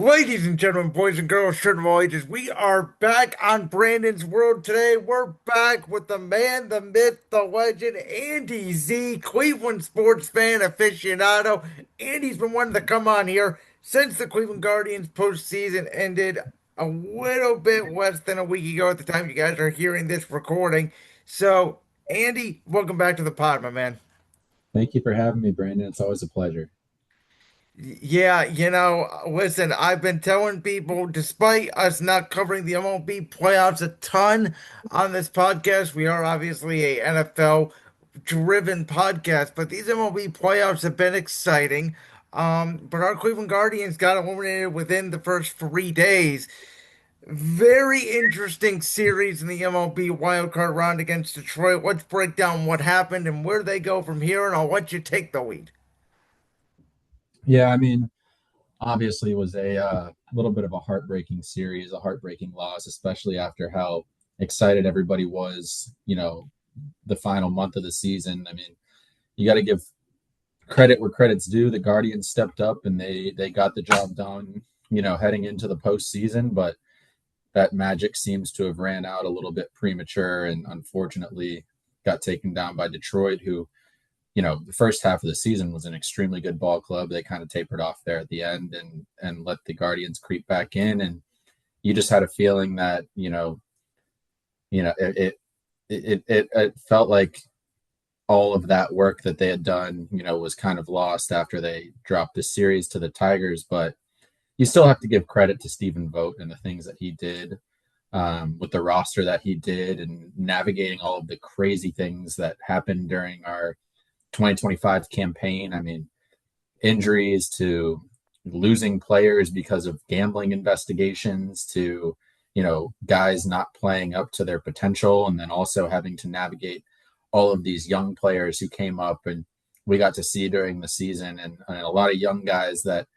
Ladies and gentlemen, boys and girls, children of all ages, we are back on Brandon's World today. We're back with the man, the myth, the legend, Andy Z, Cleveland sports fan aficionado. Andy's been wanting to come on here since the Cleveland Guardians postseason ended a little bit less than a week ago at the time you guys are hearing this recording. So, Andy, welcome back to the pod, my man. Thank you for having me, Brandon. It's always a pleasure. Yeah, listen, I've been telling people, despite us not covering the MLB playoffs a ton on this podcast, we are obviously a NFL driven podcast, but these MLB playoffs have been exciting. But our Cleveland Guardians got eliminated within the first 3 days. Very interesting series in the MLB wildcard round against Detroit. Let's break down what happened and where they go from here, and I'll let you take the lead. Yeah, obviously it was a little bit of a heartbreaking series, a heartbreaking loss, especially after how excited everybody was, the final month of the season. You got to give credit where credit's due. The Guardians stepped up and they got the job done, heading into the postseason, but that magic seems to have ran out a little bit premature and unfortunately got taken down by Detroit, who the first half of the season was an extremely good ball club. They kind of tapered off there at the end and let the Guardians creep back in. And you just had a feeling that, it felt like all of that work that they had done, was kind of lost after they dropped the series to the Tigers. But you still have to give credit to Stephen Vogt and the things that he did with the roster that he did and navigating all of the crazy things that happened during our 2025 campaign. Injuries to losing players because of gambling investigations to, guys not playing up to their potential. And then also having to navigate all of these young players who came up and we got to see during the season and a lot of young guys that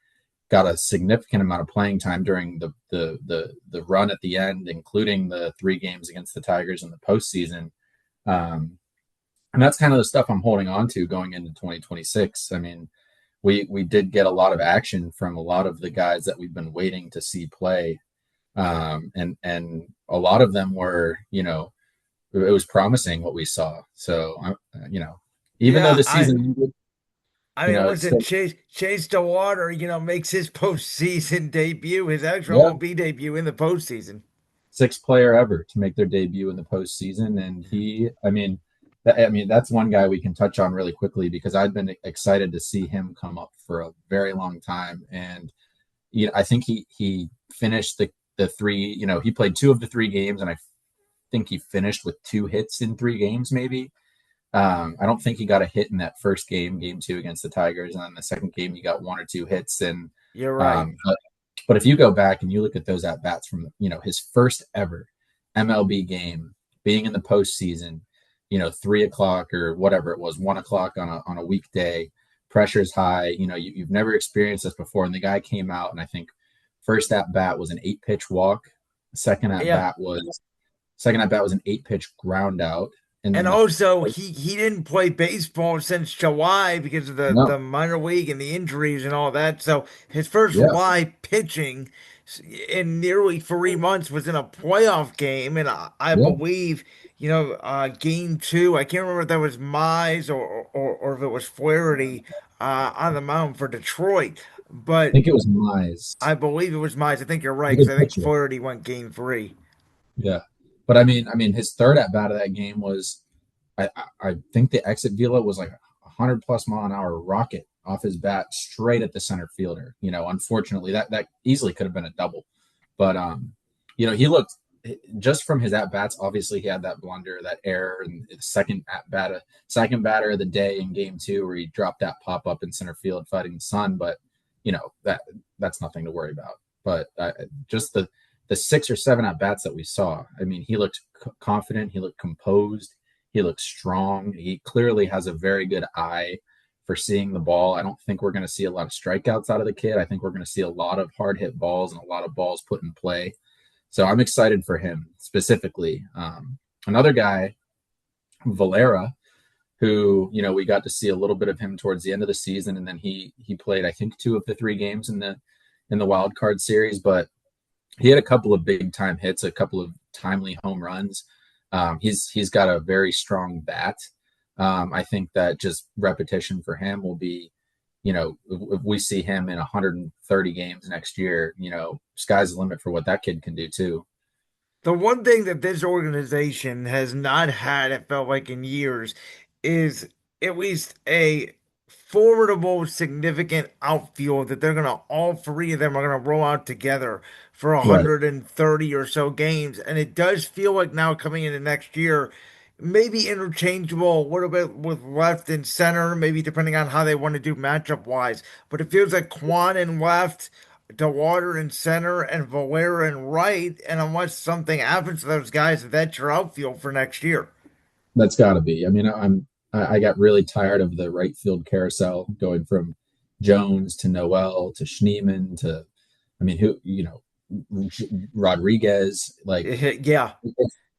got a significant amount of playing time during the run at the end, including the 3 games against the Tigers in the postseason. And that's kind of the stuff I'm holding on to going into 2026. We did get a lot of action from a lot of the guys that we've been waiting to see play, and a lot of them were, it was promising what we saw. So, even though Yeah, the I season ended, I mean, it's listen, still Chase DeWater, makes his postseason debut, his actual yeah, MLB debut in the postseason. sixth player ever to make their debut in the postseason, and that's one guy we can touch on really quickly because I've been excited to see him come up for a very long time, and I think he finished the three. He played 2 of the 3 games, and I think he finished with 2 hits in 3 games, maybe. I don't think he got a hit in that first game, game 2 against the Tigers, and then the second game he got 1 or 2 hits. And You're right. but if you go back and you look at those at bats from his first ever MLB game, being in the postseason, 3 o'clock or whatever it was, 1 o'clock on a weekday, pressure's high. You've never experienced this before, and the guy came out, and I think first at bat was an 8 pitch walk. Second at Yeah. bat was second at bat was an 8 pitch ground out, and And then also he didn't play baseball since July because of the no, minor league and the injuries and all that. So his first yeah, live pitching in nearly 3 months was in a playoff game, and I yeah. believe game 2. I can't remember if that was Mize or if it was Flaherty on the mound for Detroit, I but think it was Mize. I believe it was Mize. I think you're right because Good I think pitcher. Flaherty went game 3. Yeah, but his third at bat of that game was, I think the exit velo was like 100+ mile an hour rocket off his bat straight at the center fielder. Unfortunately, that easily could have been a double, but he looked just from his at bats. Obviously, he had that blunder, that error, and the second batter of the day in game 2 where he dropped that pop up in center field fighting the sun. But that's nothing to worry about. But just the 6 or 7 at bats that we saw. He looked confident. He looked composed. He looks strong. He clearly has a very good eye for seeing the ball. I don't think we're going to see a lot of strikeouts out of the kid. I think we're going to see a lot of hard hit balls and a lot of balls put in play. So I'm excited for him specifically. Another guy, Valera, who we got to see a little bit of him towards the end of the season, and then he played I think 2 of the 3 games in the wild card series, but he had a couple of big time hits, a couple of timely home runs. He's got a very strong bat. I think that just repetition for him will be, if we see him in 130 games next year, sky's the limit for what that kid can do too. The one thing that this organization has not had, it felt like in years, is at least a formidable, significant outfield that they're gonna all three of them are gonna roll out together for Right. 130 or so games. And it does feel like now coming into next year, maybe interchangeable a little bit with left and center, maybe depending on how they want to do matchup wise. But it feels like Quan in left. DeWater in center and Valera in right. And unless something happens to those guys, that's your outfield for next year. That's got to be. I mean, I got really tired of the right field carousel going from Jones to Noel to Schneeman to, I mean, Rodriguez. Like, Yeah.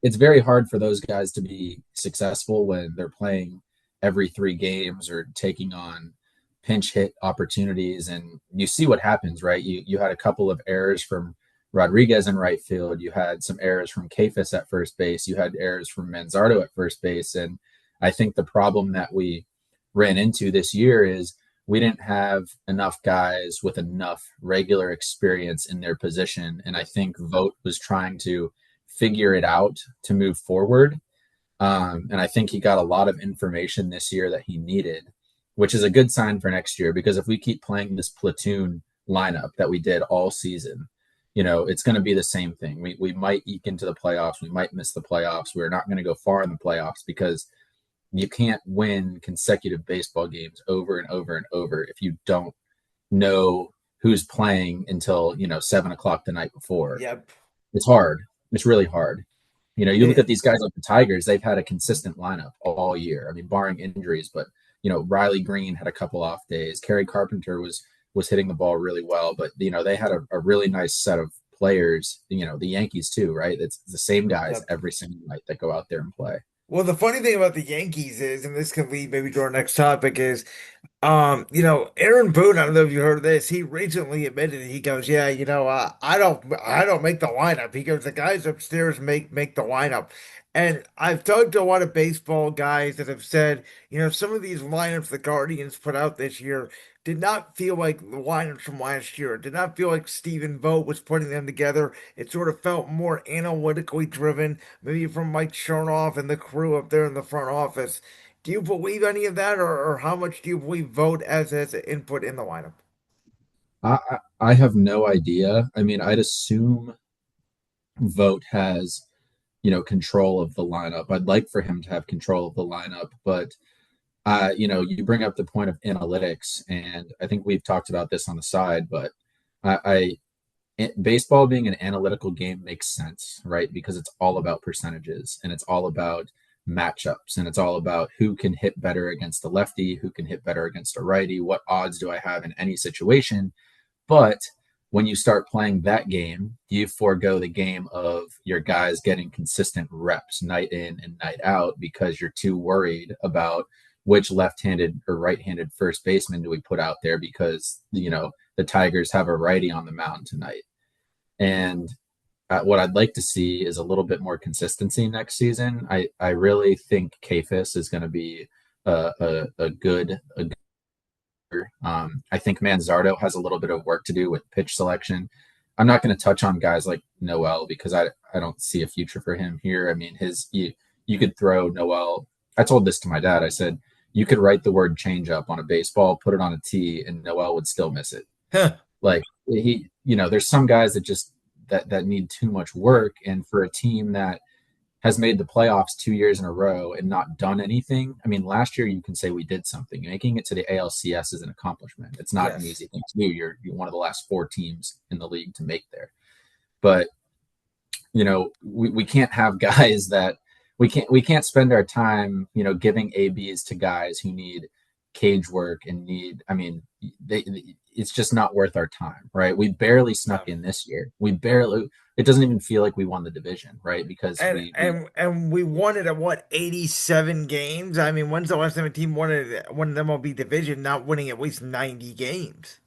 it's very hard for those guys to be successful when they're playing every 3 games or taking on pinch hit opportunities. And you see what happens, right? You had a couple of errors from Rodriguez in right field. You had some errors from Kafis at first base. You had errors from Manzardo at first base. And I think the problem that we ran into this year is we didn't have enough guys with enough regular experience in their position. And I think Vogt was trying to figure it out to move forward. And I think he got a lot of information this year that he needed, which is a good sign for next year because if we keep playing this platoon lineup that we did all season, it's going to be the same thing. We might eke into the playoffs. We might miss the playoffs. We're not going to go far in the playoffs because you can't win consecutive baseball games over and over and over if you don't know who's playing until, 7 o'clock the night before. Yep. It's hard. It's really hard. You look Eh, at these guys like the Tigers, they've had a consistent lineup all year. I mean, barring injuries, but Riley Green had a couple off days. Kerry Carpenter was hitting the ball really well, but they had a really nice set of players, the Yankees too, right? It's the same guys yep. every single night that go out there and play. Well, the funny thing about the Yankees is, and this can lead maybe to our next topic, is Aaron Boone, I don't know if you heard of this. He recently admitted it. He goes, "Yeah, I don't make the lineup." He goes, "The guys upstairs make the lineup." And I've talked to a lot of baseball guys that have said, some of these lineups the Guardians put out this year did not feel like the lineups from last year. It did not feel like Stephen Vogt was putting them together. It sort of felt more analytically driven, maybe from Mike Chernoff and the crew up there in the front office. Do you believe any of that, or how much do you believe Vogt as an input in the lineup? I have no idea. I mean, I'd assume Vogt has control of the lineup. I'd like for him to have control of the lineup, but you bring up the point of analytics, and I think we've talked about this on the side, but baseball being an analytical game makes sense, right? Because it's all about percentages and it's all about matchups and it's all about who can hit better against a lefty, who can hit better against a righty, what odds do I have in any situation. But when you start playing that game, you forego the game of your guys getting consistent reps night in and night out because you're too worried about which left-handed or right-handed first baseman do we put out there because the Tigers have a righty on the mound tonight. And what I'd like to see is a little bit more consistency next season. I really think Kafis is going to be a good. I think Manzardo has a little bit of work to do with pitch selection. I'm not going to touch on guys like Noel because I don't see a future for him here. I mean, you could throw Noel. I told this to my dad. I said you could write the word change up on a baseball, put it on a tee, and Noel would still miss it. Huh. Like there's some guys that just that need too much work, and for a team that has made the playoffs 2 years in a row and not done anything. I mean, last year you can say we did something. Making it to the ALCS is an accomplishment. It's not an Yes. easy thing to do. You're one of the last 4 teams in the league to make there. But we can't have guys that we can't spend our time giving ABs to guys who need cage work and need. I mean, it's just not worth our time, right? We barely Yeah. snuck in this year. It doesn't even feel like we won the division, right? Because And we and and we won it at what, 87 games? I mean, when's the last time a team won an MLB division not winning at least 90 games?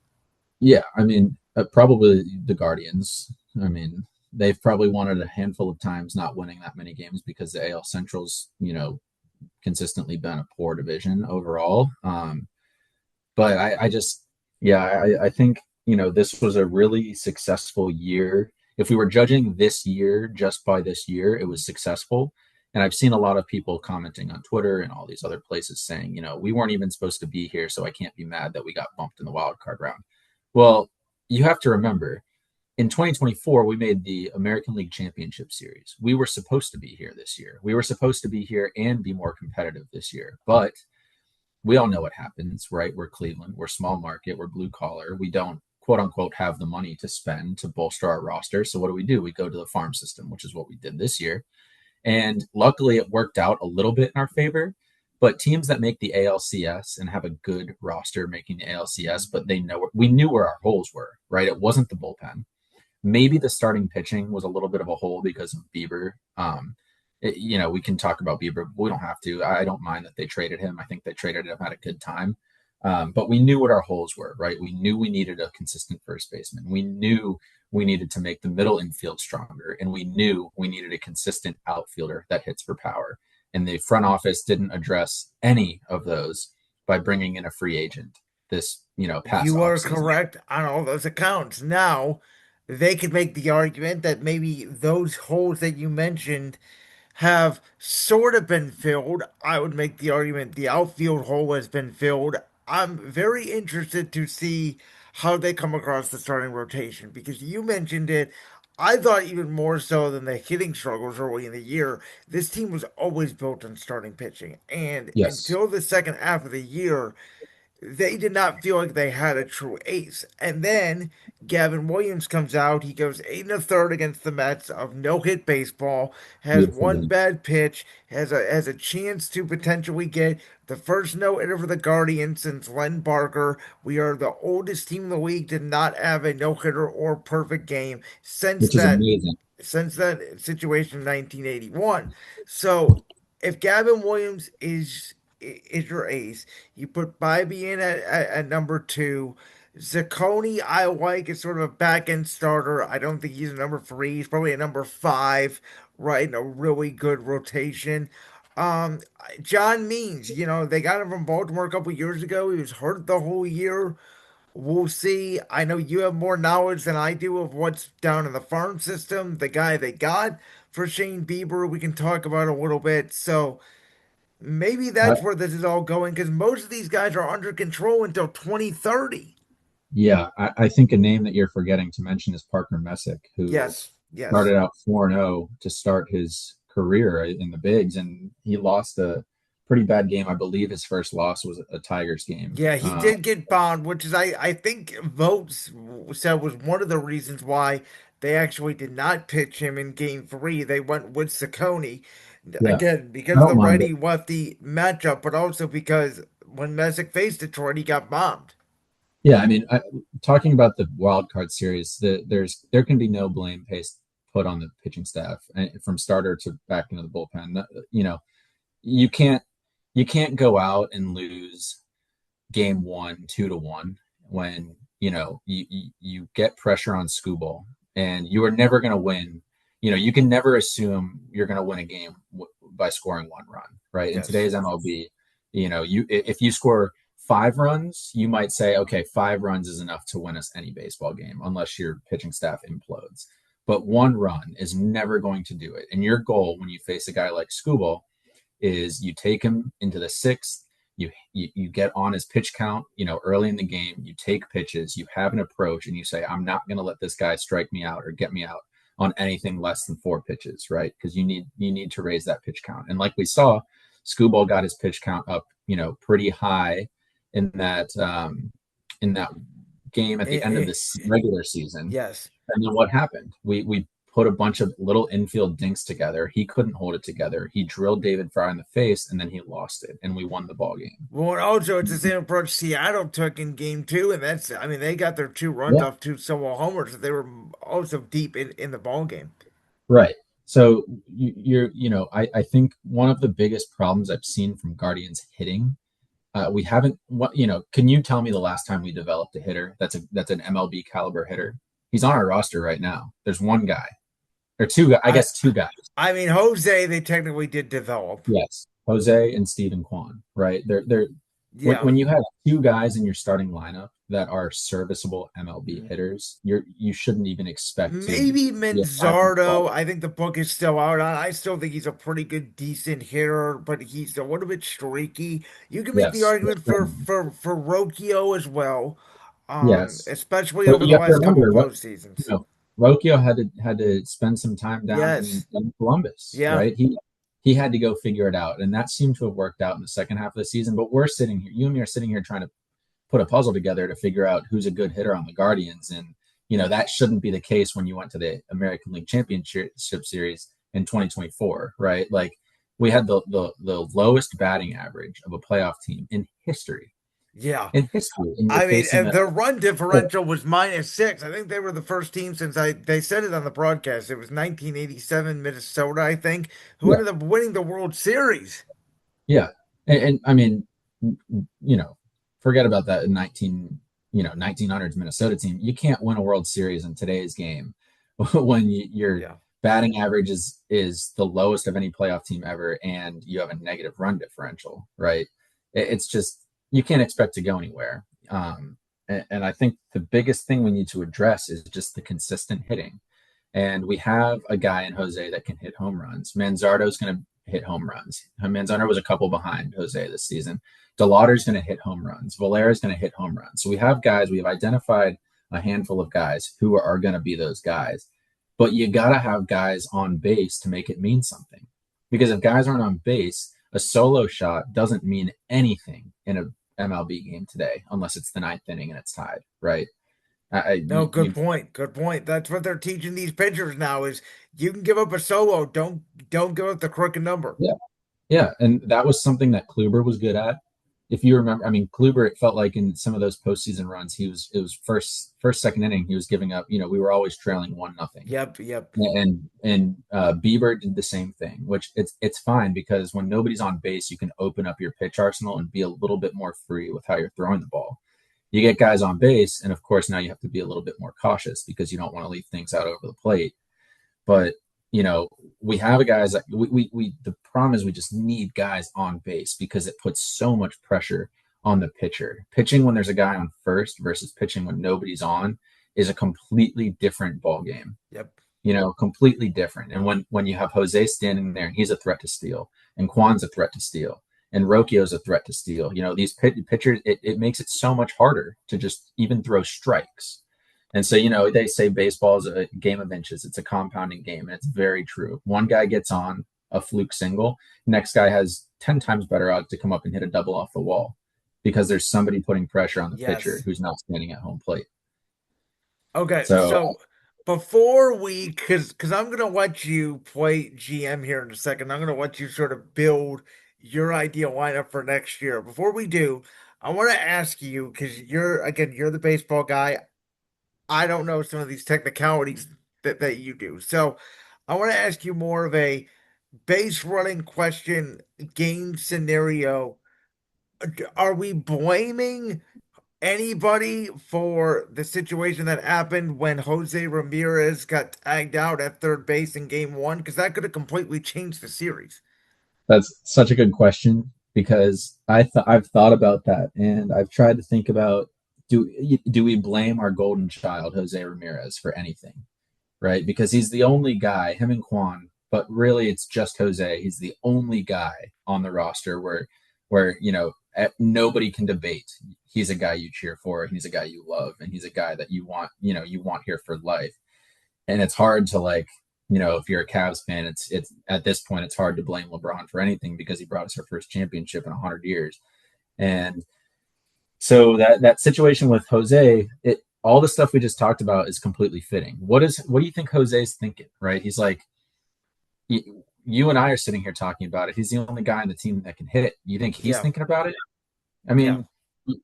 yeah, I mean, Probably the Guardians. I mean, they've probably won it a handful of times, not winning that many games because the AL Central's, consistently been a poor division overall. But I just, yeah, I think, this was a really successful year. If we were judging this year just by this year, it was successful. And I've seen a lot of people commenting on Twitter and all these other places saying, we weren't even supposed to be here, so I can't be mad that we got bumped in the wild card round. Well, you have to remember, in 2024, we made the American League Championship Series. We were supposed to be here this year. We were supposed to be here and be more competitive this year. But we all know what happens, right? We're Cleveland, we're small market, we're blue collar. We don't, quote unquote, have the money to spend to bolster our roster. So what do? We go to the farm system, which is what we did this year. And luckily, it worked out a little bit in our favor. But teams that make the ALCS and have a good roster making the ALCS, but we knew where our holes were, right? It wasn't the bullpen. Maybe the starting pitching was a little bit of a hole because of Bieber. We can talk about Bieber, but we don't have to. I don't mind that they traded him. I think they traded him at a good time. But we knew what our holes were, right? We knew we needed a consistent first baseman. We knew we needed to make the middle infield stronger, and we knew we needed a consistent outfielder that hits for power. And the front office didn't address any of those by bringing in a free agent this, past You are offseason. correct on all those accounts. Now, they could make the argument that maybe those holes that you mentioned have sort of been filled. I would make the argument the outfield hole has been filled. I'm very interested to see how they come across the starting rotation because you mentioned it. I thought even more so than the hitting struggles early in the year, this team was always built on starting pitching. And Yes. until the second half of the year, they did not feel like they had a true ace. And then Gavin Williams comes out. He goes eight and a third against the Mets of no hit baseball, has Beautiful one game. bad pitch, has a chance to potentially get the first no hitter for the Guardians since Len Barker. We are the oldest team in the league to not have a no hitter or perfect game Which is amazing. since that situation in 1981. So if Gavin Williams is your ace, you put Bybee in at number two. Zacconi, I like as sort of a back end starter. I don't think he's a number three. He's probably a number five, right? In a really good rotation. Um, John Means, they got him from Baltimore a couple years ago. He was hurt the whole year. We'll see. I know you have more knowledge than I do of what's down in the farm system. The guy they got for Shane Bieber, we can talk about a little bit. So maybe I, that's where this is all going because most of these guys are under control until 2030. yeah, I think a name that you're forgetting to mention is Parker Messick, who Yes, yes. started out 4-0 to start his career in the bigs, and he lost a pretty bad game. I believe his first loss was a Tigers game. Yeah, he did get bombed, which is I think votes said was one of the reasons why they actually did not pitch him in game three. They went with Saccone Yeah, again I because of don't the mind it. righty lefty matchup, but also because when Messick faced Detroit, he got bombed. Yeah, I mean, talking about the wild card series, there can be no blame put on the pitching staff from starter to back into the bullpen. You can't you can't go out and lose game one 2-1 when you get pressure on Skubal and you are never going to win. You can never assume you're going to win a game by scoring one run, right? In Yes. today's MLB, you if you score 5 runs, you might say, okay, 5 runs is enough to win us any baseball game, unless your pitching staff implodes. But one run is never going to do it. And your goal when you face a guy like Skubal is you take him into the sixth, you get on his pitch count, early in the game, you take pitches, you have an approach, and you say, I'm not going to let this guy strike me out or get me out on anything less than 4 pitches, right? Because you need to raise that pitch count. And like we saw, Skubal got his pitch count up, pretty high in that game at the end of Eh, this regular season. yes. And then what happened? We put a bunch of little infield dinks together. He couldn't hold it together. He drilled David Fry in the face, and then he lost it, and we won the ball game. Well, and also it's the same approach Seattle took in game two, and I mean, they got their 2 runs Yeah, off two solo homers. They were also deep in the ball game. right. So I think one of the biggest problems I've seen from Guardians hitting We haven't. What Can you tell me the last time we developed a hitter that's an MLB caliber hitter? He's on our roster right now. There's one guy or two. I I guess two guys. I mean Jose, they technically did develop. Yes, Jose and Steven Kwan. Right. They're Yeah. when you have two guys in your starting lineup that are serviceable MLB hitters, you shouldn't even expect to Maybe be a 5 and 12. Manzardo. I think the book is still out on. I still think he's a pretty good, decent hitter, but he's a little bit streaky. You can make the Yes. argument for Rocchio as well, Yes. especially But over you the have to last couple remember what you postseasons. know. Rocchio had to spend some time down Yes. in Columbus, Yeah. right? He had to go figure it out, and that seemed to have worked out in the second half of the season. But we're sitting here, you and me are sitting here trying to put a puzzle together to figure out who's a good hitter on the Guardians, and that shouldn't be the case when you went to the American League Championship Series in 2024, right? Like we had the lowest batting average of a playoff team in history, Yeah. and you're I mean, facing and a their run differential was -6. I think they were the first team since they said it on the broadcast. It was 1987 Minnesota, I think, who yeah. ended up winning the World Series. Yeah, and I mean, you know, forget about that in 1900s Minnesota team. You can't win a World Series in today's game when your Yeah. batting average is the lowest of any playoff team ever, and you have a negative run differential, right? It's just you can't expect to go anywhere. And I think the biggest thing we need to address is just the consistent hitting. And we have a guy in Jose that can hit home runs. Manzardo's going to hit home runs. Manzardo was a couple behind Jose this season. DeLauder's going to hit home runs. Valera's going to hit home runs. So we have guys, we have identified a handful of guys who are going to be those guys. But you got to have guys on base to make it mean something. Because if guys aren't on base, a solo shot doesn't mean anything in a MLB game today, unless it's the ninth inning and it's tied, right? No, good point. Good point. That's what they're teaching these pitchers now is you can give up a solo. Don't give up the crooked number. Yeah, yeah, and that was something that Kluber was good at. If you remember, I mean, Kluber, it felt like in some of those postseason runs, it was second inning, he was giving up. We were always trailing 1-0, Yep, yep. and Bieber did the same thing, which it's fine because when nobody's on base, you can open up your pitch arsenal and be a little bit more free with how you're throwing the ball. You get guys on base, and of course now you have to be a little bit more cautious because you don't want to leave things out over the plate. But we have guys that we the problem is we just need guys on base because it puts so much pressure on the pitcher. Pitching when there's a guy on first versus pitching when nobody's on is a completely different ball game. Yep. Completely different. And when you have Jose standing there and he's a threat to steal, and Kwan's a threat to steal, and Rocchio's a threat to steal, these pitchers, it makes it so much harder to just even throw strikes. And so, they say baseball is a game of inches. It's a compounding game, and it's very true. One guy gets on a fluke single, next guy has 10 times better odds to come up and hit a double off the wall because there's somebody putting pressure on the pitcher Yes. who's not standing at home plate. Okay, So, so before because I'm gonna let you play GM here in a second. I'm gonna let you sort of build your ideal lineup for next year. Before we do, I want to ask you because you're the baseball guy. I don't know some of these technicalities that you do. So I want to ask you more of a base running question, game scenario. Are we blaming anybody for the situation that happened when Jose Ramirez got tagged out at third base in game one? Because that could have completely changed the series. that's such a good question because I've thought about that and I've tried to think about do we blame our golden child Jose Ramirez for anything, right? Because he's the only guy, him and Kwan, but really it's just Jose. He's the only guy on the roster where nobody can debate. He's a guy you cheer for, and he's a guy you love, and he's a guy that you want here for life. And it's hard to if you're a Cavs fan, it's at this point it's hard to blame LeBron for anything because he brought us our first championship in 100 years. And so that situation with Jose, all the stuff we just talked about is completely fitting. What do you think Jose's thinking? Right? He's like, you and I are sitting here talking about it. He's the only guy on the team that can hit. You think he's Yeah, thinking about it? I yeah, mean,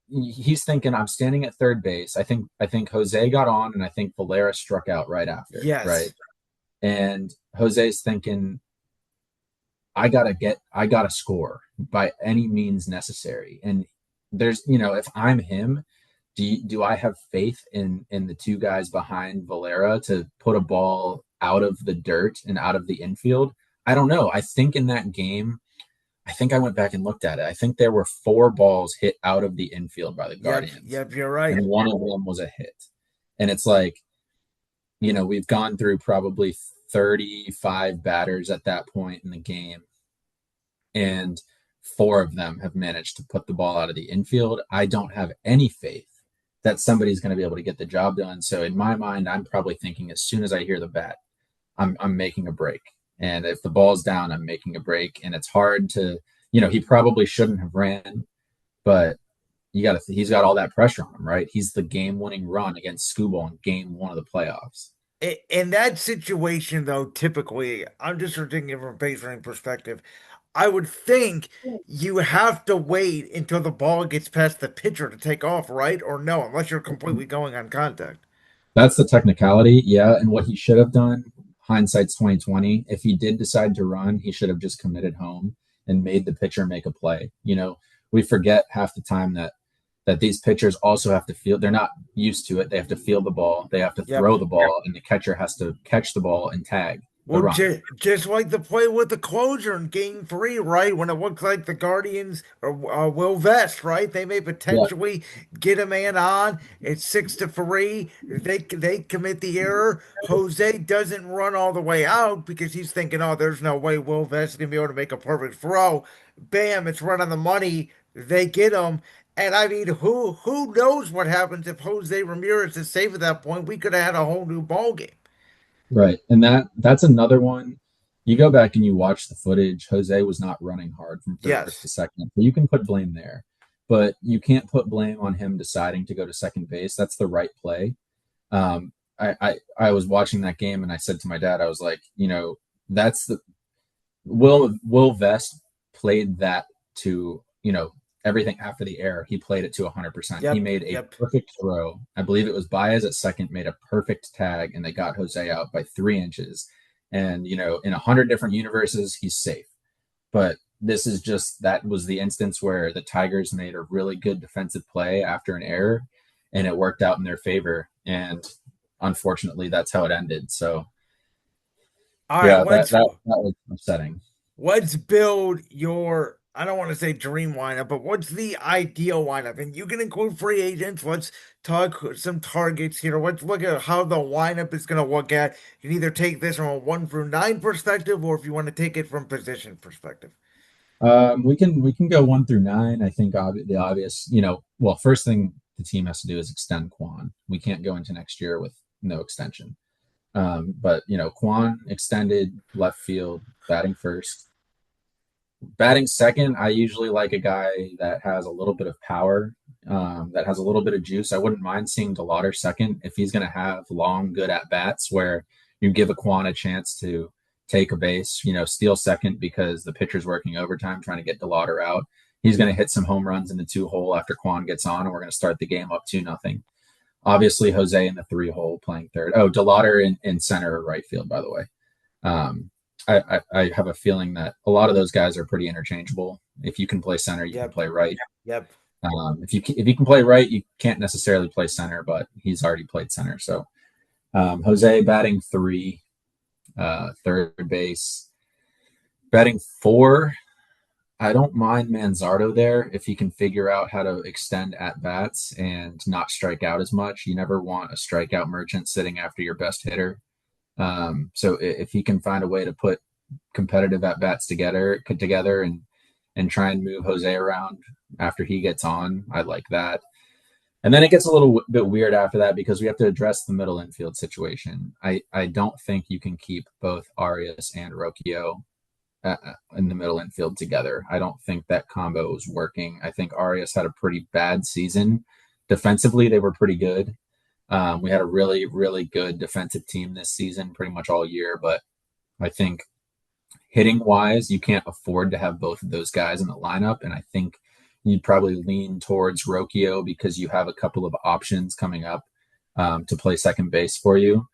he's thinking I'm standing at third base. I think Jose got on, and I think Valera struck out right after, right? yes, And Jose's thinking I gotta score by any means necessary. And there's, if I'm him, do I have faith in the two guys behind Valera to put a ball out of the dirt and out of the infield? I don't know. I think in that game, I think I went back and looked at it. I think there were four balls hit out of the infield by the Yep, Guardians, yep, you're right. and one of them was a hit. And it's like, we've gone through probably 35 batters at that point in the game, and four of them have managed to put the ball out of the infield. I don't have any faith that somebody's going to be able to get the job done. So in my mind, I'm probably thinking as soon as I hear the bat, I'm making a break. And if the ball's down, I'm making a break. And it's hard to, he probably shouldn't have ran, but he's got all that pressure on him, right? He's the game-winning run against Skubal in game one of the playoffs. In that situation, though, typically, I'm just thinking from a base running perspective. I would think you have to wait until the ball gets past the pitcher to take off, right? Or no, unless you're completely going on contact. That's the technicality, yeah. And what he should have done, hindsight's 2020. If he did decide to run, he should have just committed home and made the pitcher make a play. We forget half the time that these pitchers also have to feel. They're not used to it. They have to feel the ball. They have to Yep. throw the ball, and the catcher has to catch the ball and tag the Well, run. just like the play with the closer in Game 3, right? When it looked like the Guardians or Will Vest, right? They may Yeah, potentially get a man on. It's 6-3. They commit the error. Jose doesn't run all the way out because he's thinking, oh, there's no way Will Vest is gonna be able to make a perfect throw. Bam! It's right on the money. They get him. And I mean, who knows what happens if Jose Ramirez is safe at that point? We could have had a whole new ball game. right. And that's another one. You go back and you watch the footage. Jose was not running hard from first to Yes. second. So you can put blame there, but you can't put blame on him deciding to go to second base. That's the right play. I was watching that game and I said to my dad, I was like, that's the Will Vest played that to, everything after the error. He played it to 100%. He Yep. made a Yep. perfect throw. I believe it was Baez at second, made a perfect tag, and they got Jose out by 3 inches. And, in 100 different universes, he's safe. But this is just that was the instance where the Tigers made a really good defensive play after an error, and it worked out in their favor. And unfortunately, that's how it ended. So All right, yeah, that was upsetting. let's build your I don't want to say dream lineup, but what's the ideal lineup? And you can include free agents. Let's talk some targets here. Let's look at how the lineup is going to look at. You can either take this from a 1 through 9 perspective, or if you want to take it from position perspective. We can go 1 through 9. I think the obvious, well, first thing the team has to do is extend Quan. We can't go into next year with no extension. But Quan extended left field, batting first. Batting second, I usually like a guy that has a little bit of power, that has a little bit of juice. I wouldn't mind seeing DeLauder second if he's going to have long, good at bats where you give a Quan a chance to take a base, steal second because the pitcher's working overtime trying to get DeLauder out. He's going to hit some home runs in the 2 hole after Quan gets on, and we're going to start the game up 2-0. Obviously, Jose in the 3 hole playing third. Oh, DeLauder in center or right field, by the way. Um, I have a feeling that a lot of those guys are pretty interchangeable. If you can play center, you can Yep. play right. Yep. If you can play right, you can't necessarily play center, but he's already played center. So Jose batting three, third base, batting four. I don't mind Manzardo there if he can figure out how to extend at bats and not strike out as much. You never want a strikeout merchant sitting after your best hitter. So if he can find a way to put competitive at bats together and try and move Jose around after he gets on, I like that. And then it gets a little bit weird after that because we have to address the middle infield situation. I don't think you can keep both Arias and Rocchio in the middle infield together. I don't think that combo is working. I think Arias had a pretty bad season. Defensively, they were pretty good. We had a really, really good defensive team this season, pretty much all year. But I think hitting wise, you can't afford to have both of those guys in the lineup. And I think you'd probably lean towards Rocchio because you have a couple of options coming up to play second base for you.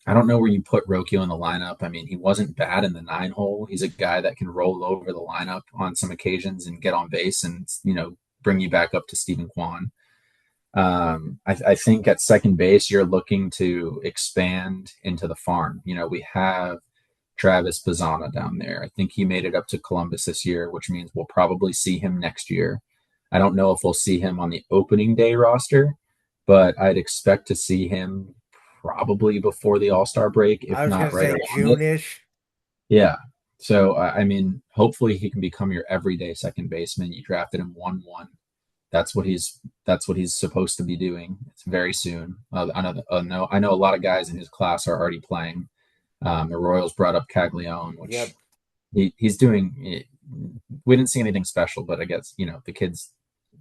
I don't know where you put Rocchio in the lineup. I mean, he wasn't bad in the 9 hole. He's a guy that can roll over the lineup on some occasions and get on base and, bring you back up to Stephen Kwan. I think at second base, you're looking to expand into the farm. We have Travis Bazzana down there. I think he made it up to Columbus this year, which means we'll probably see him next year. I don't know if we'll see him on the opening day roster, but I'd expect to see him probably before the All-Star break, if I was not gonna right say around it. June-ish. Yeah. So, I mean, hopefully he can become your everyday second baseman. You drafted him 1-1. That's what he's supposed to be doing. It's very soon. I know a lot of guys in his class are already playing. The Royals brought up Caglione, which Yep. he's doing. We didn't see anything special, but I guess the kid's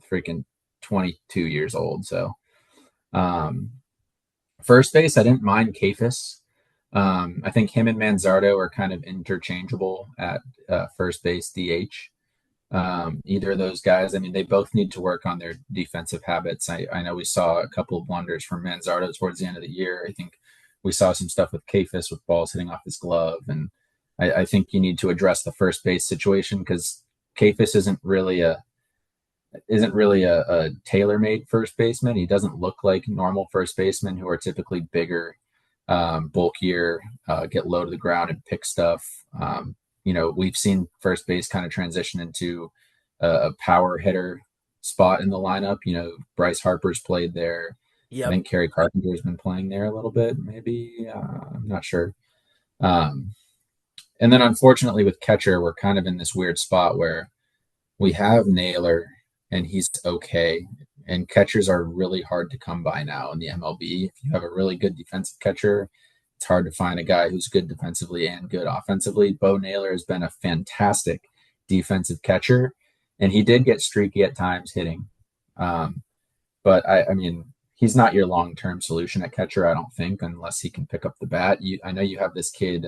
freaking 22 years old. So um, first base, I didn't mind Kafis. I think him and Manzardo are kind of interchangeable at first base DH. Either of those guys, I mean, they both need to work on their defensive habits. I know we saw a couple of blunders from Manzardo towards the end of the year. I think we saw some stuff with Kafis with balls hitting off his glove, and I think you need to address the first base situation because Kafis isn't really a tailor-made first baseman. He doesn't look like normal first basemen who are typically bigger, bulkier, get low to the ground and pick stuff. We've seen first base kind of transition into a power hitter spot in the lineup. Bryce Harper's played there. I Yep. think Kerry Carpenter's been playing there a little bit, maybe. I'm not sure. Um, and then unfortunately with catcher, we're kind of in this weird spot where we have Naylor and he's okay. And catchers are really hard to come by now in the MLB. If you have a really good defensive catcher, it's hard to find a guy who's good defensively and good offensively. Bo Naylor has been a fantastic defensive catcher, and he did get streaky at times hitting. Um, but I mean, he's not your long term solution at catcher, I don't think, unless he can pick up the bat. I know you have this kid,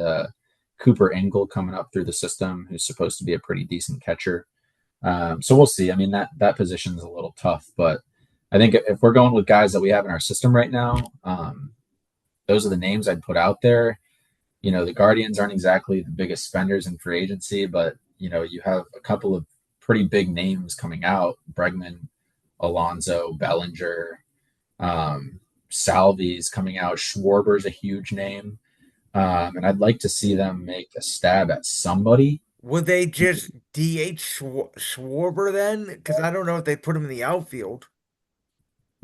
Cooper Engel, coming up through the system, who's supposed to be a pretty decent catcher. So we'll see. I mean, that position is a little tough, but I think if we're going with guys that we have in our system right now, those are the names I'd put out there. The Guardians aren't exactly the biggest spenders in free agency, but you have a couple of pretty big names coming out: Bregman, Alonso, Bellinger, Salvi's coming out. Schwarber's a huge name, and I'd like to see them make a stab at somebody. Would they just DH Schwarber then? Because I don't know if they put him in the outfield.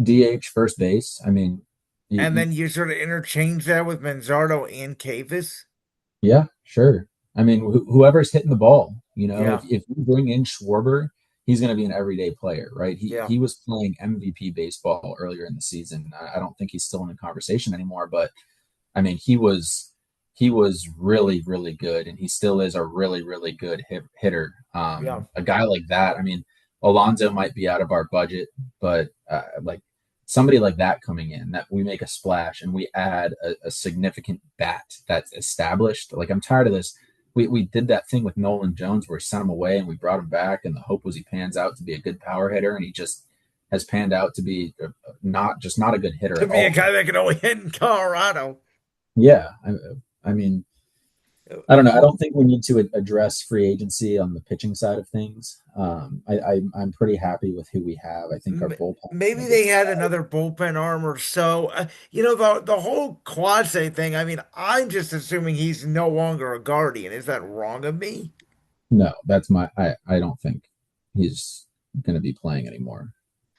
DH first base. I mean, And you, then you sort of interchange that with Manzardo and Cavus. yeah, sure. I mean, whoever's hitting the ball, if, Yeah. if you bring in Schwarber, he's going to be an everyday player, right? He Yeah. he was playing MVP baseball earlier in the season. I don't think he's still in the conversation anymore, but I mean, he was really really good, and he still is a really really good hitter. Yeah. A guy like that. I mean, Alonso might be out of our budget, but like somebody like that coming in, that we make a splash and we add a significant bat that's established. Like I'm tired of this. We did that thing with Nolan Jones where we sent him away and we brought him back, and the hope was he pans out to be a good power hitter, and he just has panned out to be not a good hitter To at be a all. guy that can only hit in Colorado. Yeah, I mean, I don't know. I don't think we need to address free agency on the pitching side of things. I'm pretty happy with who we have. I think our M- bullpen is in Maybe a good they had spot. another bullpen arm or so. The whole Quadse thing. I mean, I'm just assuming he's no longer a Guardian. Is that wrong of me? No, that's my. I don't think he's going to be playing anymore.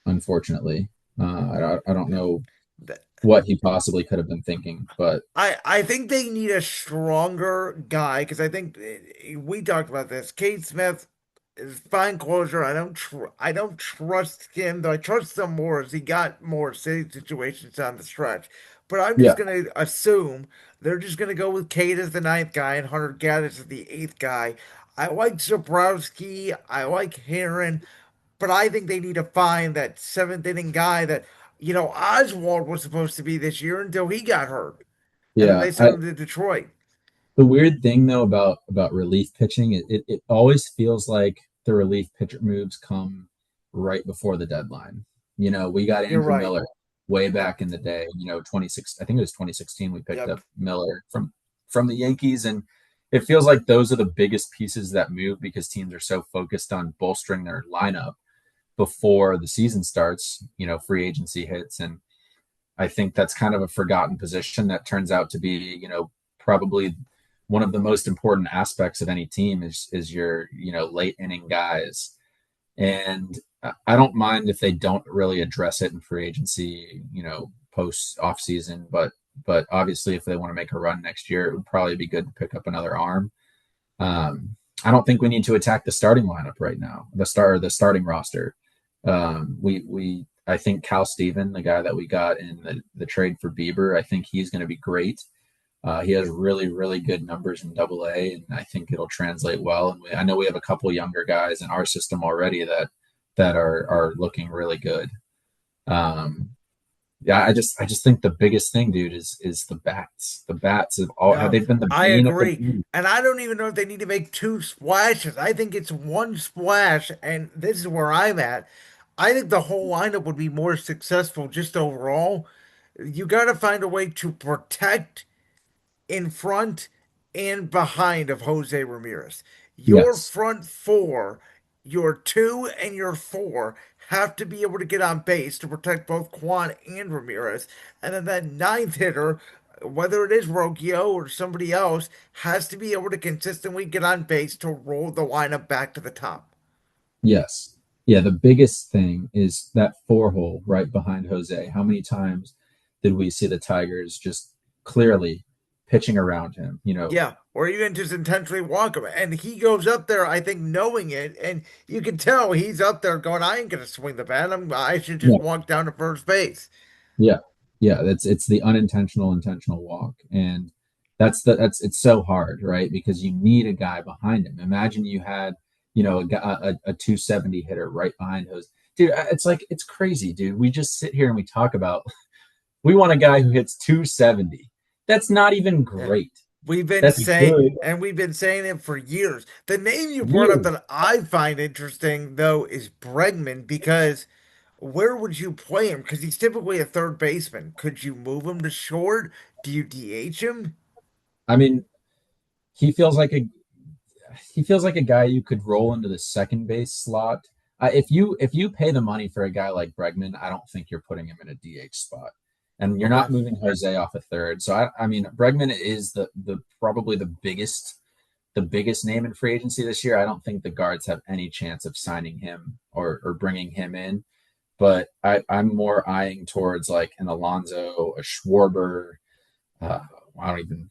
Unfortunately, I don't know Th- what he possibly could have been thinking, but I think they need a stronger guy because I think we talked about this. Kate Smith is fine closer. I don't trust him, though I trust him more as he got more city situations down the stretch. But I'm just yeah, gonna assume they're just gonna go with Kate as the ninth guy and Hunter Gaddis as the eighth guy. I like Zabrowski, I like Heron, but I think they need to find that seventh inning guy that Oswald was supposed to be this year until he got hurt, and then yeah. they sent him to Detroit. The weird thing though about relief pitching, it always feels like the relief pitcher moves come right before the deadline. We got You're Andrew right. Miller. way Yep. back in the day. 26. I think it was 2016. We picked Yep. up Miller from the Yankees, and it feels like those are the biggest pieces that move because teams are so focused on bolstering their lineup before the season starts. Free agency hits, and I think that's kind of a forgotten position that turns out to be, probably one of the most important aspects of any team is your, late inning guys. And I don't mind if they don't really address it in free agency, post off season, but obviously if they want to make a run next year, it would probably be good to pick up another arm. I don't think we need to attack the starting lineup right now, the starting roster. We I think Cal Steven, the guy that we got in the trade for Bieber, I think he's going to be great. He has really, really good numbers in Double A, and I think it'll translate well. And I know we have a couple younger guys in our system already that are looking really good. Um, yeah, I just think the biggest thing, dude, is the bats. The bats have No, they've been the I bane of the agree. league. And I don't even know if they need to make two splashes. I think it's one splash, and this is where I'm at. I think the whole lineup would be more successful just overall. You got to find a way to protect in front and behind of Jose Ramirez. Your Yes, front four, your two and your four, have to be able to get on base to protect both Quan and Ramirez. And then that ninth hitter, whether it is Rocchio or somebody else, has to be able to consistently get on base to roll the lineup back to the top. yes, yeah. The biggest thing is that four hole right behind Jose. How many times did we see the Tigers just clearly pitching around him? Yeah, or even just intentionally walk him. And he goes up there, I think, knowing it. And you can tell he's up there going, I ain't going to swing the bat. I should just Yeah, walk down to first base. yeah, yeah. It's the unintentional intentional walk, and that's it's so hard, right? Because you need a guy behind him. Imagine you had, a 270 hitter right behind Jose. Dude, it's like it's crazy, dude. We just sit here and we talk about we want a guy who hits 270. That's not even Yeah. great. We've been That's saying, good. and we've been saying it for years. The name you brought up Years. that I find interesting, though, is Bregman, because where would you play him? Because he's typically a third baseman. Could you move him to short? Do you DH him? I mean, he feels like a he feels like a guy you could roll into the second base slot. If you pay the money for a guy like Bregman, I don't think you're putting him in a DH spot, and you're Okay. not moving Jose off a third. So I mean, Bregman is the probably the biggest name in free agency this year. I don't think the guards have any chance of signing him or bringing him in. But I'm more eyeing towards like an Alonso, a Schwarber, uh, I don't even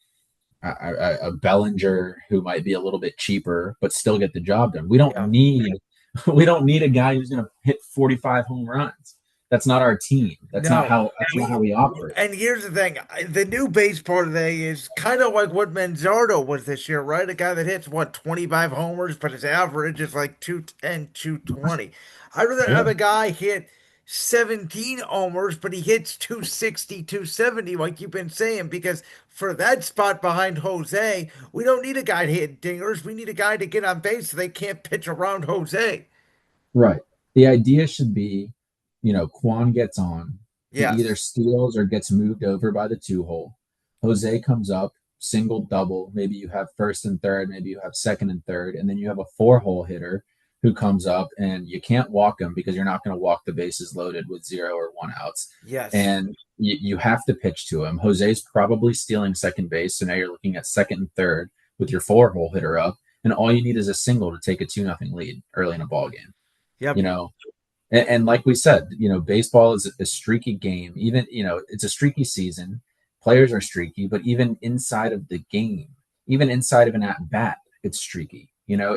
a Bellinger who might be a little bit cheaper but still get the job done. We don't Yeah. need we don't need a guy who's going to hit 45 home runs. That's not our team. No. That's not how We we operate. And here's the thing, the new base part today is kind of like what Manzardo was this year, right? A guy that hits what 25 homers, but his average is like 210, 220. I'd rather Yeah. have a guy hit 17 homers, but he hits 260, 270, like you've been saying, because for that spot behind Jose, we don't need a guy to hit dingers. We need a guy to get on base so they can't pitch around Jose. Right. The idea should be, Quan gets on. He either Yes. steals or gets moved over by the two hole. Jose comes up, single, double. Maybe you have first and third. Maybe you have second and third. And then you have a four hole hitter who comes up and you can't walk him because you're not going to walk the bases loaded with 0 or 1 outs. Yes. And you have to pitch to him. Jose's probably stealing second base. So now you're looking at second and third with your four hole hitter up. And all you need is a single to take a 2-0 lead early in a ball game you Yep. know and like we said, baseball is a streaky game. Even, it's a streaky season. Players are streaky, but even inside of the game, even inside of an at bat, it's streaky. Yeah.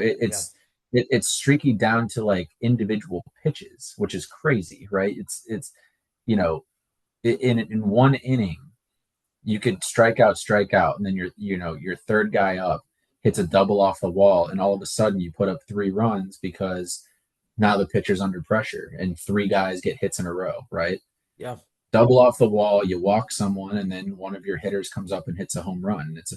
It's streaky down to like individual pitches, which is crazy, right? It's you know in one inning you could strike out, and then your third guy up hits a double off the wall, and all of a sudden you put up 3 runs because now the pitcher's under pressure and 3 guys get hits in a row, right? Yeah. Double off the wall, you walk someone, and then one of your hitters comes up and hits a home run. It's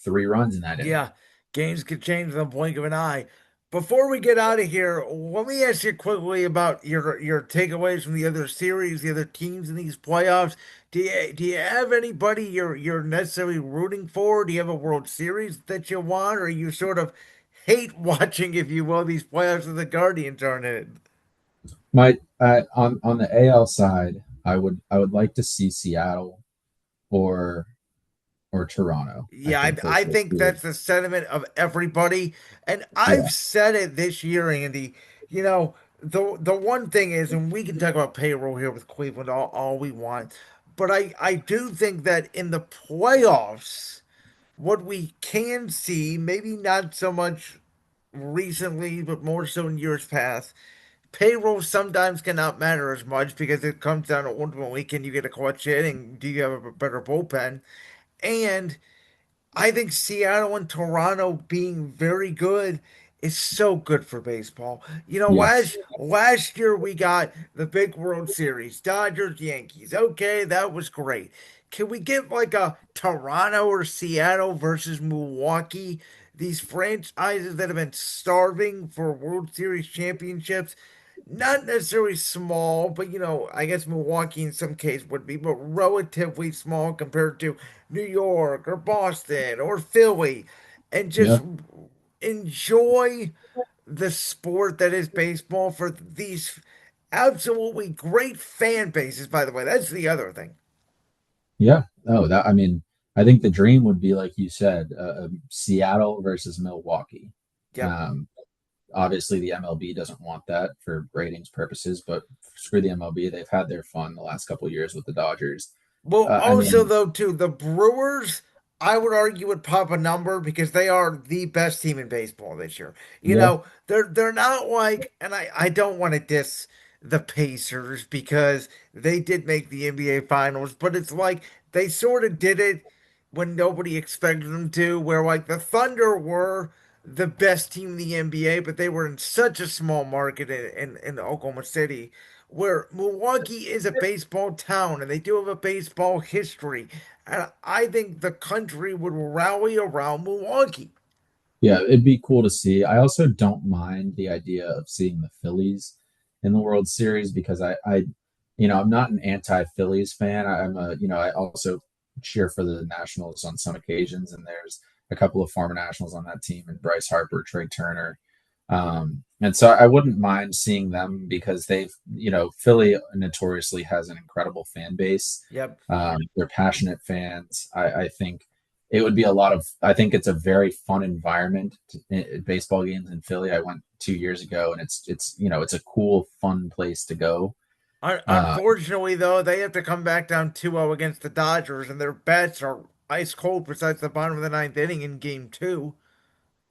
3 runs in that inning. Yeah, games could change in the blink of an eye. Before we get out of here, let me ask you quickly about your takeaways from the other series, the other teams in these playoffs. Do you have anybody you're necessarily rooting for? Do you have a World Series that you want, or you sort of hate watching, if you will, these playoffs of the Guardians aren't in it? My on the AL side, I would like to see Seattle or Toronto. I Yeah, think I those are think two. that's the sentiment of everybody. And I've Yeah, said it this year, Andy. You know, the one thing is, and we can talk about payroll here with Cleveland all we want, but I do think that in the playoffs, what we can see, maybe not so much recently, but more so in years past, payroll sometimes cannot matter as much because it comes down to ultimately can you get a clutch hit and do you have a better bullpen? And I think Seattle and Toronto being very good is so good for baseball. You know, yes, last year we got the big World Series, Dodgers, Yankees. Okay, that was great. Can we get like a Toronto or Seattle versus Milwaukee? These franchises that have been starving for World Series championships, not necessarily small, but I guess Milwaukee in some case would be, but relatively small compared to New York or Boston or Philly, and just yeah, enjoy the sport that is baseball for these absolutely great fan bases, by the way. That's the other thing. yeah. Oh, that I mean, I think the dream would be like you said, Seattle versus Milwaukee. Yep. Um, Obviously, the MLB doesn't want that for ratings purposes, but screw the MLB. They've had their fun the last couple of years with the Dodgers. Well, I also mean, though too, the Brewers, I would argue would pop a number because they are the best team in baseball this year. yeah, They're not like, and I don't want to diss the Pacers because they did make the NBA Finals, but it's like they sort of did it when nobody expected them to, where like the Thunder were the best team in the NBA, but they were in such a small market in Oklahoma City where Milwaukee is a baseball town and they do have a baseball history. And I think the country would rally around Milwaukee. yeah, it'd be cool to see. I also don't mind the idea of seeing the Phillies in the World Series because I'm not an anti-Phillies fan. I'm I also cheer for the Nationals on some occasions, and there's a couple of former Nationals on that team, and Bryce Harper, Trey Turner. And so I wouldn't mind seeing them because Philly notoriously has an incredible fan base. Yep. They're passionate fans. I think it would be I think it's a very fun environment baseball games in Philly. I went 2 years ago and it's a cool, fun place to go. Uh, Unfortunately, though, they have to come back down 2-0 against the Dodgers, and their bats are ice cold besides the bottom of the ninth inning in game two.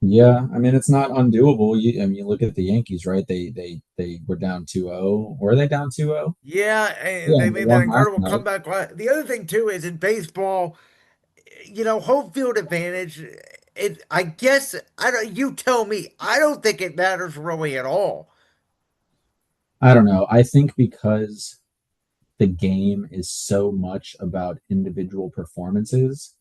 yeah, I mean, it's not undoable. I mean, you look at the Yankees, right? They were down 2-0. Were they down 2-0? Yeah, and Yeah, they and they made that won last incredible night. comeback. The other thing, too, is in baseball, home field advantage. I guess, I don't. You tell me. I don't think it matters really at all. I don't know. I think because the game is so much about individual performances.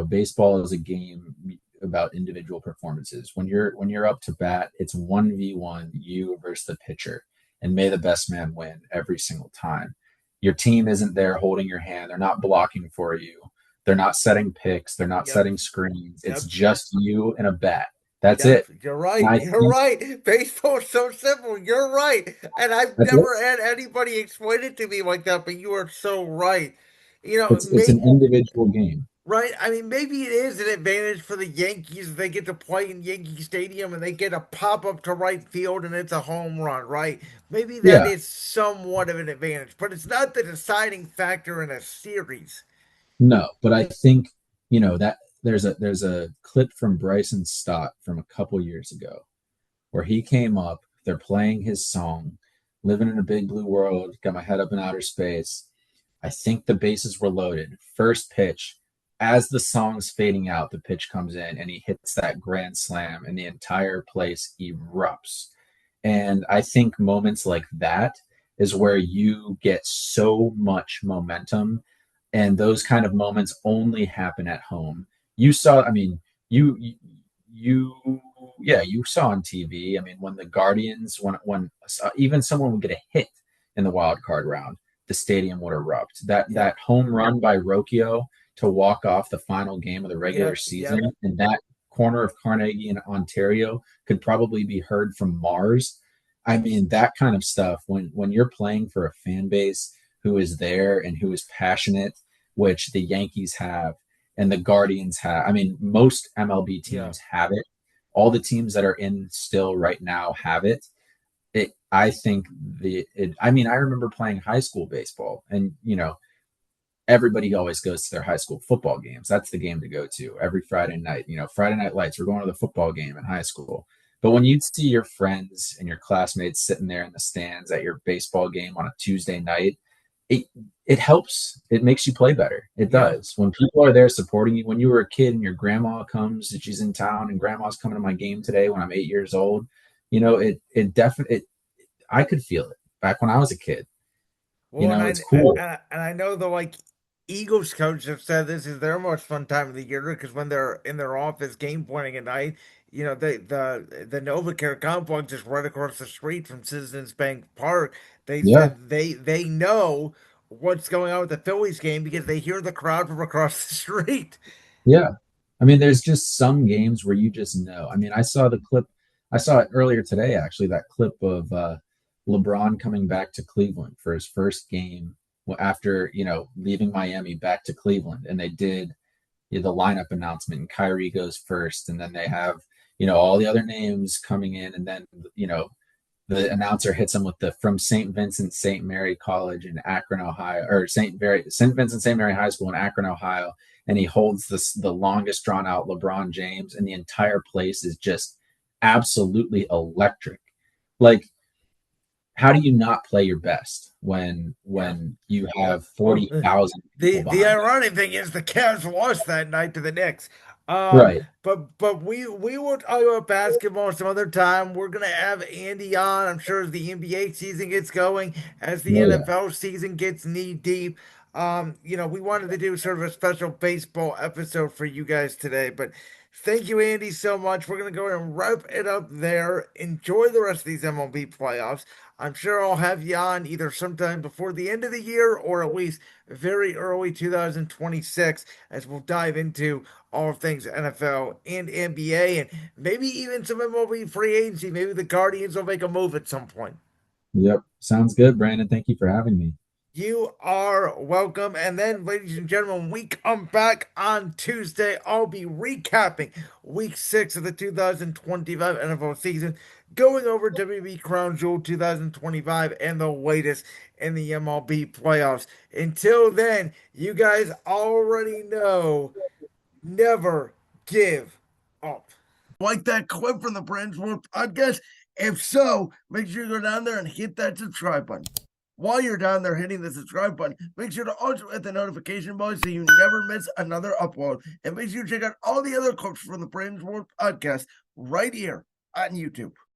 Baseball is a game about individual performances. When you're up to bat, it's 1v1 you versus the pitcher, and may the best man win every single time. Your team isn't there holding your hand. They're not blocking for you. They're not setting picks. They're not Yep. setting screens. It's Yep. just you and a bat. That's Yep. it. You're And right. I You're think right. Baseball's so simple. You're right. And I've that's it. never had anybody explain it to me like that, but you are so right. It's an individual game. Right? I mean, maybe it is an advantage for the Yankees. They get to play in Yankee Stadium and they get a pop up to right field and it's a home run, right? Maybe that Yeah. is somewhat of an advantage, but it's not the deciding factor in a series. No, but I think that there's a clip from Bryson Stott from a couple years ago where he came up, they're playing his song, Living in a Big Blue World, got my head up in outer space. I think the bases were loaded. First pitch, as the song's fading out, the pitch comes in and he hits that grand slam and the entire place erupts. And I think moments like that is where you get so much momentum, and those kind of moments only happen at home. You saw, I mean, you yeah, you saw on TV. I mean, when the Guardians, when even someone would get a hit in the wild card round, the stadium would erupt. Yep. That home run by Rocchio to walk off the final game of the regular Yep. season Yep. in that corner of Carnegie in Ontario could probably be heard from Mars. I mean, that kind of stuff when you're playing for a fan base who is there and who is passionate, which the Yankees have and the Guardians have. I mean, most MLB Yeah. teams have it. All the teams that are in still right now have it. I think I mean, I remember playing high school baseball, and everybody always goes to their high school football games. That's the game to go to every Friday night. Friday night lights. We're going to the football game in high school. But when you'd see your friends and your classmates sitting there in the stands at your baseball game on a Tuesday night, it it helps. It makes you play better. It Yeah. does. When people are there supporting you, when you were a kid and your grandma comes and she's in town and grandma's coming to my game today when I'm 8 years old, it definitely I could feel it back when I was a kid. Well, and It's cool. I know the Eagles coach have said this is their most fun time of the year because when they're in their office game pointing at night, the NovaCare complex is right across the street from Citizens Bank Park. They Yeah, said they know what's going on with the Phillies game because they hear the crowd from across the street. yeah. I mean, there's just some games where you just know. I mean, I saw the clip. I saw it earlier today, actually. That clip of LeBron coming back to Cleveland for his first game after leaving Miami back to Cleveland, and they did the lineup announcement. And Kyrie goes first, and then they have all the other names coming in, and then the announcer hits him with the from St. Vincent St. Mary College in Akron, Ohio, or St. Vincent St. Mary High School in Akron, Ohio, and he holds the longest drawn out LeBron James, and the entire place is just absolutely electric. Like, how do you not play your best Yeah. when you Yeah. have Well, 40,000 the people the behind you? ironic thing is the Cavs lost that night to the Knicks. Right. But we will talk about basketball some other time. We're gonna have Andy on. I'm sure as the NBA season gets going, as the Oh yeah. NFL season gets knee deep. We wanted to do sort of a special baseball episode for you guys today, but thank you, Andy, so much. We're gonna go ahead and wrap it up there. Enjoy the rest of these MLB playoffs. I'm sure I'll have you on either sometime before the end of the year or at least very early 2026 as we'll dive into all things NFL and NBA and maybe even some MLB free agency. Maybe the Guardians will make a move at some point. Yep. Sounds good, Brandon. Thank you for having me. You are welcome. And then, ladies and gentlemen, when we come back on Tuesday, I'll be recapping week 6 of the 2025 NFL season, going over WB Crown Jewel 2025 and the latest in the MLB playoffs. Until then, you guys already know never give up. Like that clip from the Brands World podcast? If so, make sure you go down there and hit that subscribe button. While you're down there hitting the subscribe button, make sure to also hit the notification bell so you never miss another upload. And make sure you check out all the other clips from the Brands World podcast right here on YouTube.